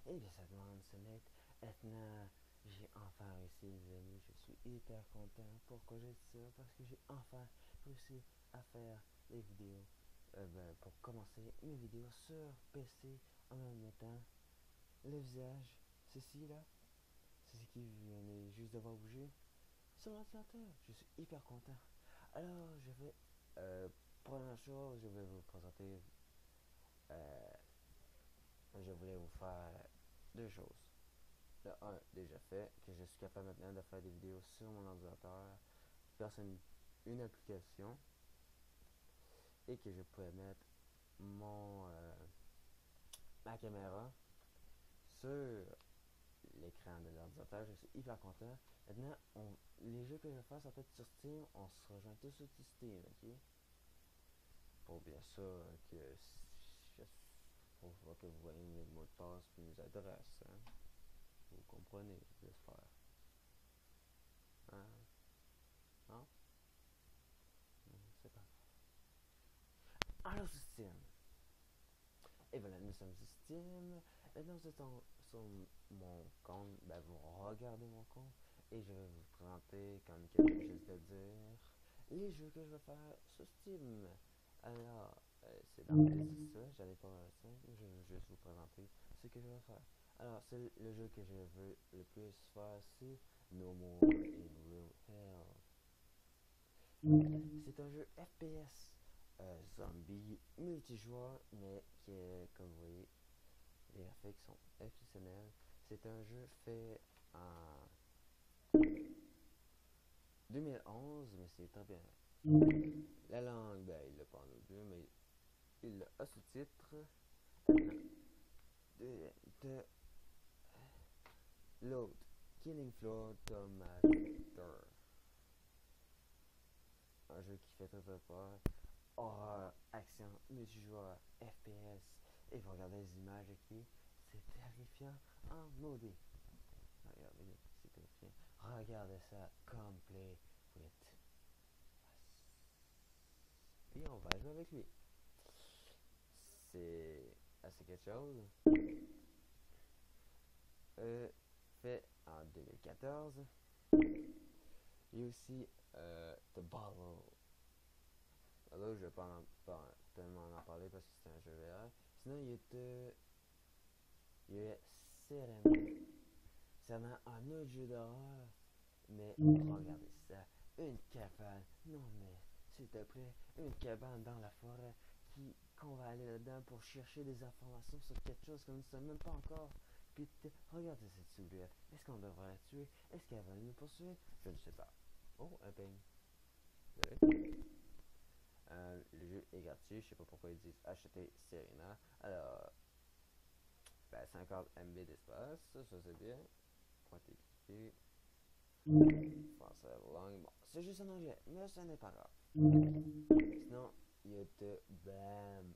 Eh bien, ça demande ce net. Maintenant, j'ai enfin réussi, les amis. Je suis hyper content. Pourquoi j'ai dit ça? Parce que j'ai enfin réussi à faire des vidéos. Pour commencer, mes vidéos sur PC en même mettant le visage. Ceci là, c'est ce qui venait juste de voir bouger sur l'ordinateur. Je suis hyper content. Alors, euh, première chose, je vais vous présenter. euh, je voulais vous faire deux choses. Le un, déjà fait, que je suis capable maintenant de faire des vidéos sur mon ordinateur grâce à une application et que je pouvais mettre ma caméra sur l'écran de l'ordinateur. Je suis hyper content. Maintenant, les jeux que je vais faire, ça peut être sur Steam. On se rejoint tous sur Steam, ok? Pour bien sûr pour que vous voyez mes mots de passe et mes adresses. Hein? Vous comprenez, j'espère. Hein? Non? C'est pas. Alors, sur Steam. Et voilà, nous sommes sur Steam. Maintenant, vous êtes sur mon compte. Ben, vous regardez mon compte. Et je vais vous présenter, comme que je juste de dire, les jeux que je vais faire sur Steam. Alors, c'est dans la liste ça. J'allais pas ça. Je vais juste vous présenter ce que je vais faire. Alors, c'est le jeu que je veux le plus faire, c'est No More in Real Hell. C'est un jeu FPS zombie multijoueur, mais qui est, comme vous voyez, les graphiques sont exceptionnels. C'est un jeu fait en 2011, mais c'est très bien. La langue, ben, il l'a pas en audio, mais il l'a sous-titre de, de l'autre, Killing Floor Automator. Un jeu qui fait très peur. Horreur, action, multijoueur, FPS. Et vous regardez les images ici, c'est terrifiant en maudit. Regardez, c'est terrifiant. Regardez ça complet with puis on va jouer avec lui. C'est assez quelque chose. Euh, Fait en 2014. Il y a aussi The Bottle. Là, je vais pas tellement en parler parce que c'est un jeu VR. Sinon, il y a Serenade. C'est un autre jeu d'horreur. Mais regardez ça. Une cabane. Non, mais s'il te plaît, une cabane dans la forêt qu'on va aller là-dedans pour chercher des informations sur quelque chose qu'on ne sait même pas encore. Puis regardez cette soulière. Est-ce qu'on devrait la tuer? Est-ce qu'elle va nous poursuivre? Je ne sais pas. Oh, un ping. Le jeu est gratuit. Je sais pas pourquoi ils disent acheter Serena. Alors, ben, 50 MB d'espace. Ça c'est bien. Point écrit. Français langue. Bon, c'est juste en anglais, mais ce n'est pas grave. Sinon, il y a de Blame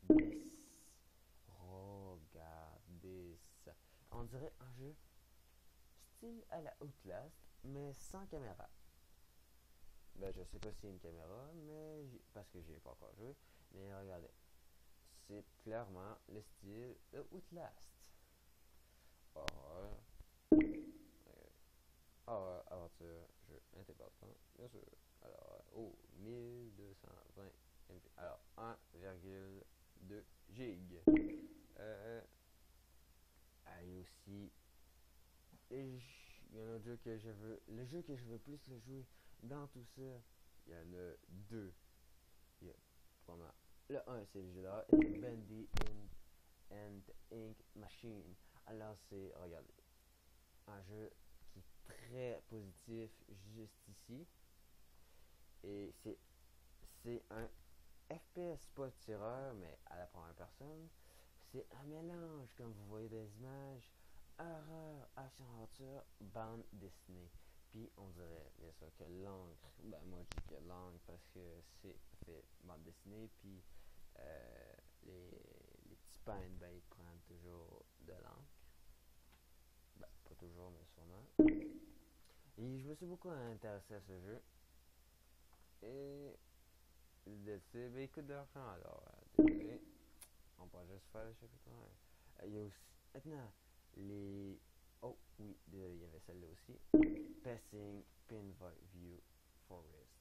This. Regardez ça. On dirait un jeu style à la Outlast, mais sans caméra. Ben, je sais pas s'il y a une caméra, mais parce que j'y ai pas encore joué. Mais regardez, c'est clairement le style de Outlast. Horreur, aventure, jeu indépendant, bien sûr. Alors, 1220 MB. Alors, 1,2 gig. Euh, et aussi, il y en a deux que je veux. Le jeu que je veux plus le jouer dans tout ça, il y en a deux. Il y a, vraiment, le un c'est le jeu là, Bendy and Ink Machine. Alors, regardez, un jeu qui est très positif juste ici. Et c'est un FPS pas de tireur, mais à la première personne. C'est un mélange, comme vous voyez des images, horreur, action-aventure, bande dessinée. Puis on dirait bien sûr que l'encre, ben moi je dis que l'encre parce que c'est fait bande dessinée, puis euh, les, les petits peintres, ben ils prennent toujours de l'encre. Ben, pas toujours, mais sûrement. Et je me suis beaucoup intéressé à ce jeu. Et ben, il coûte de l'argent alors. Désolé. On va juste faire le chapitre 1. Il y a aussi, maintenant, les... Oh, oui, il y avait celle-là aussi. Passing Pinview Forest.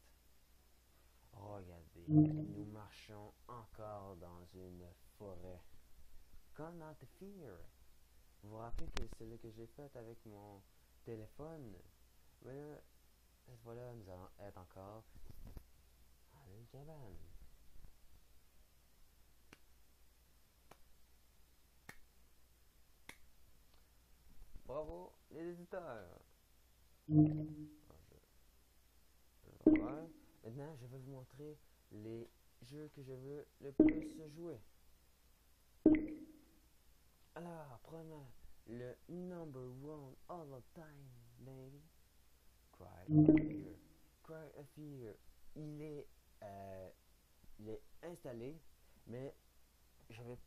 Oh, regardez, nous marchons encore dans une forêt. Come not to fear. Vous vous rappelez que c'est ce que j'ai fait avec mon téléphone? Mais là, cette fois-là, nous allons être encore dans une cabane. Bravo, les éditeurs! Voilà. Maintenant, je vais vous montrer les jeux que je veux le plus jouer. Alors, premièrement, le number one all the time, baby. Cry of Fear. Cry of Fear. Il est, euh, il est installé, mais je vais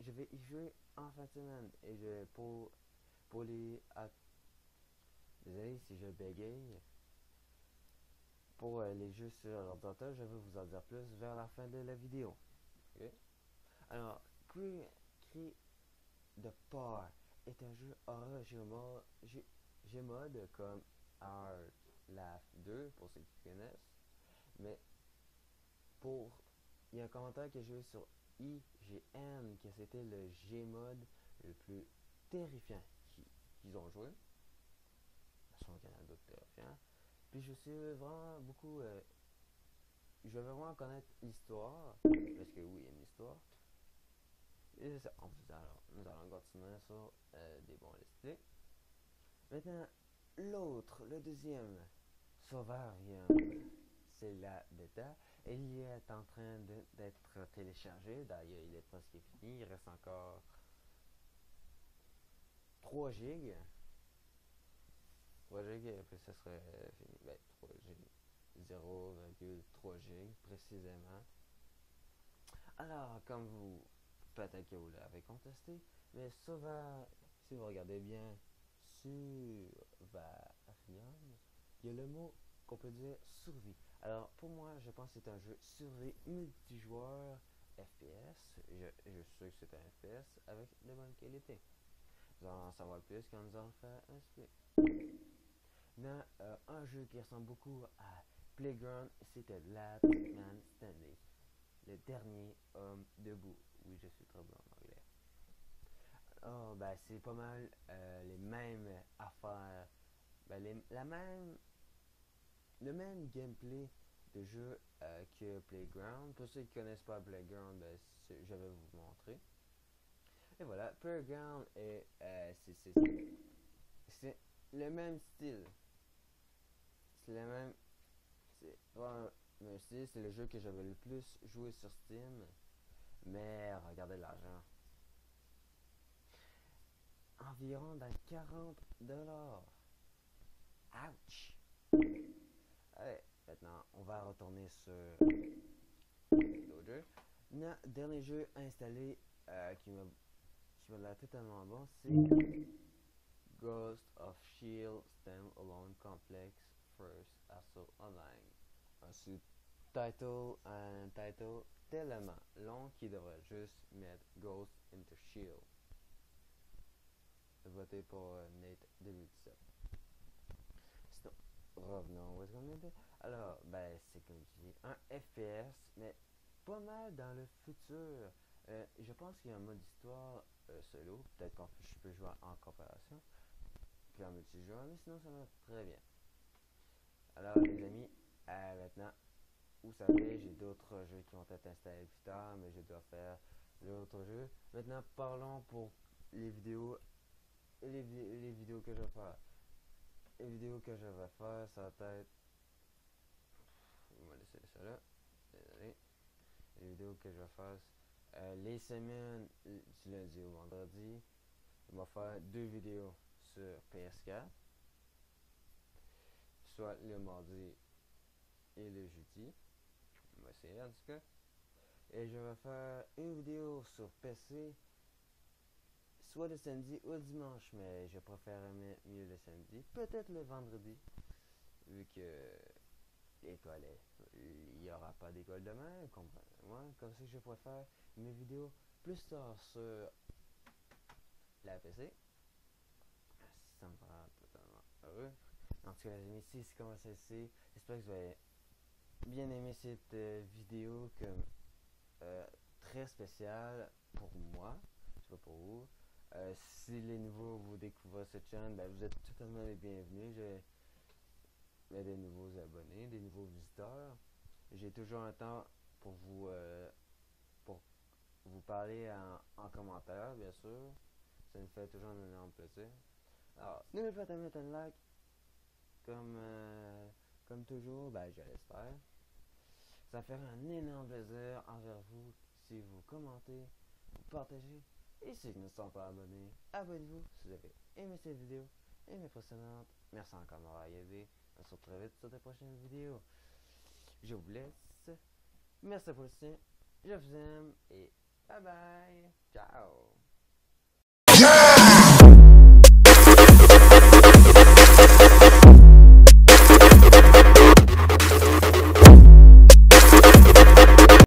je vais y jouer en fin de semaine. Et pour les, désolé si je bégaye. Pour les jeux sur l'ordinateur, je vais vous en dire plus vers la fin de la vidéo. Okay? Alors, Cry de Peur est un jeu horreur Gmod comme Life 2 pour ceux qui connaissent. Mais pour il y a un commentaire que j'ai eu sur IGN que c'était le Gmod le plus terrifiant qu'ils ont joué. Je pense qu'il y en a d'autres terrifiants. Puis je suis vraiment beaucoup. Je veux vraiment connaître l'histoire. Parce que oui, il y a une histoire. Et c'est ça. Alors, nous allons continuer sur des bons listés. Maintenant, l'autre, le deuxième, Sauvarium. C'est la bêta. Il est en train d'être téléchargé. D'ailleurs, il est presque fini. Il reste encore 3 gigs. 3 gigs et après ça serait fini. Ben, 3 gigs. 0,3 gigs précisément. Alors, comme vous, peut-être que vous l'avez contesté, mais Sauvarium, si vous regardez bien, Survarium, il y a le mot qu'on peut dire survie. Alors, pour moi, je pense que c'est un jeu survie multijoueur FPS. Je suis sûr que c'est un FPS avec de bonne qualité. Vous allez en savoir plus quand nous allons faire un split. Dans un jeu qui ressemble beaucoup à Playground, c'était Last Man Standing. Le dernier homme debout. Oui, je suis trop bon en anglais. Oh, ben, c'est pas mal les mêmes affaires. Ben, le même gameplay de jeu que Playground. Pour ceux qui ne connaissent pas Playground, ben, je vais vous montrer. Et voilà, Playground c'est le même style. C'est le même. C'est vraiment le même style. C'est le jeu que j'avais le plus joué sur Steam. Mais regardez l'argent. Environ dans 40$. Ouch! Allez, maintenant, on va retourner sur l'autre jeu. Le dernier jeu installé qui m'a l'air totalement bon, c'est Ghost of Shield Standalone Complex First Assault Online. Un title tellement long qu'il devrait juste mettre Ghost into Shield. Voté pour Nate 2017. Sinon, revenons où est-ce qu'on était. Alors, ben, c'est comme je dis, un FPS, mais pas mal dans le futur. Je pense qu'il y a un mode histoire solo. Peut-être que je peux jouer en coopération. Puis en multijoueur, mais sinon ça va très bien. Alors, les amis, maintenant, vous savez, j'ai d'autres jeux qui vont être installés plus tard, mais je dois faire l'autre jeu. Maintenant, parlons pour les vidéos. Les vidéos que je vais faire. Les vidéos que je vais faire, ça va être. On va laisser ça là. Désolé. Les vidéos que je vais faire. Les semaines du lundi au vendredi. On va faire 2 vidéos sur PS4. Soit le mardi et le jeudi. On va essayer en tout cas. Et je vais faire une vidéo sur PC. Soit le samedi ou le dimanche, mais je préfère mieux le samedi. Peut-être le vendredi. Vu que l'école il n'y aura pas d'école demain, comme ça je préfère mes vidéos plus tard sur la PC. Ça me rend totalement heureux. En tout cas, les amis, c'est comment ça c'est. J'espère que vous avez bien aimé cette vidéo comme euh, très spéciale pour moi. Je sais pas pour vous. Si les nouveaux vous découvrez cette chaîne, ben, vous êtes totalement les bienvenus. J'ai des nouveaux abonnés, des nouveaux visiteurs. J'ai toujours un temps pour pour vous parler en commentaire, bien sûr. Ça me fait toujours un énorme plaisir. Alors, n'oubliez pas de mettre un like, comme, comme toujours, ben, je l'espère. Ça fait un énorme plaisir envers vous si vous commentez, vous partagez. Et si vous ne sont pas abonnés, abonnez-vous si vous avez aimé cette vidéo et mes précédentes. Merci encore de m'avoir aidé. On se retrouve très vite sur de prochaines vidéos. Je vous laisse. Merci pour le soutien. Je vous aime et bye bye. Ciao.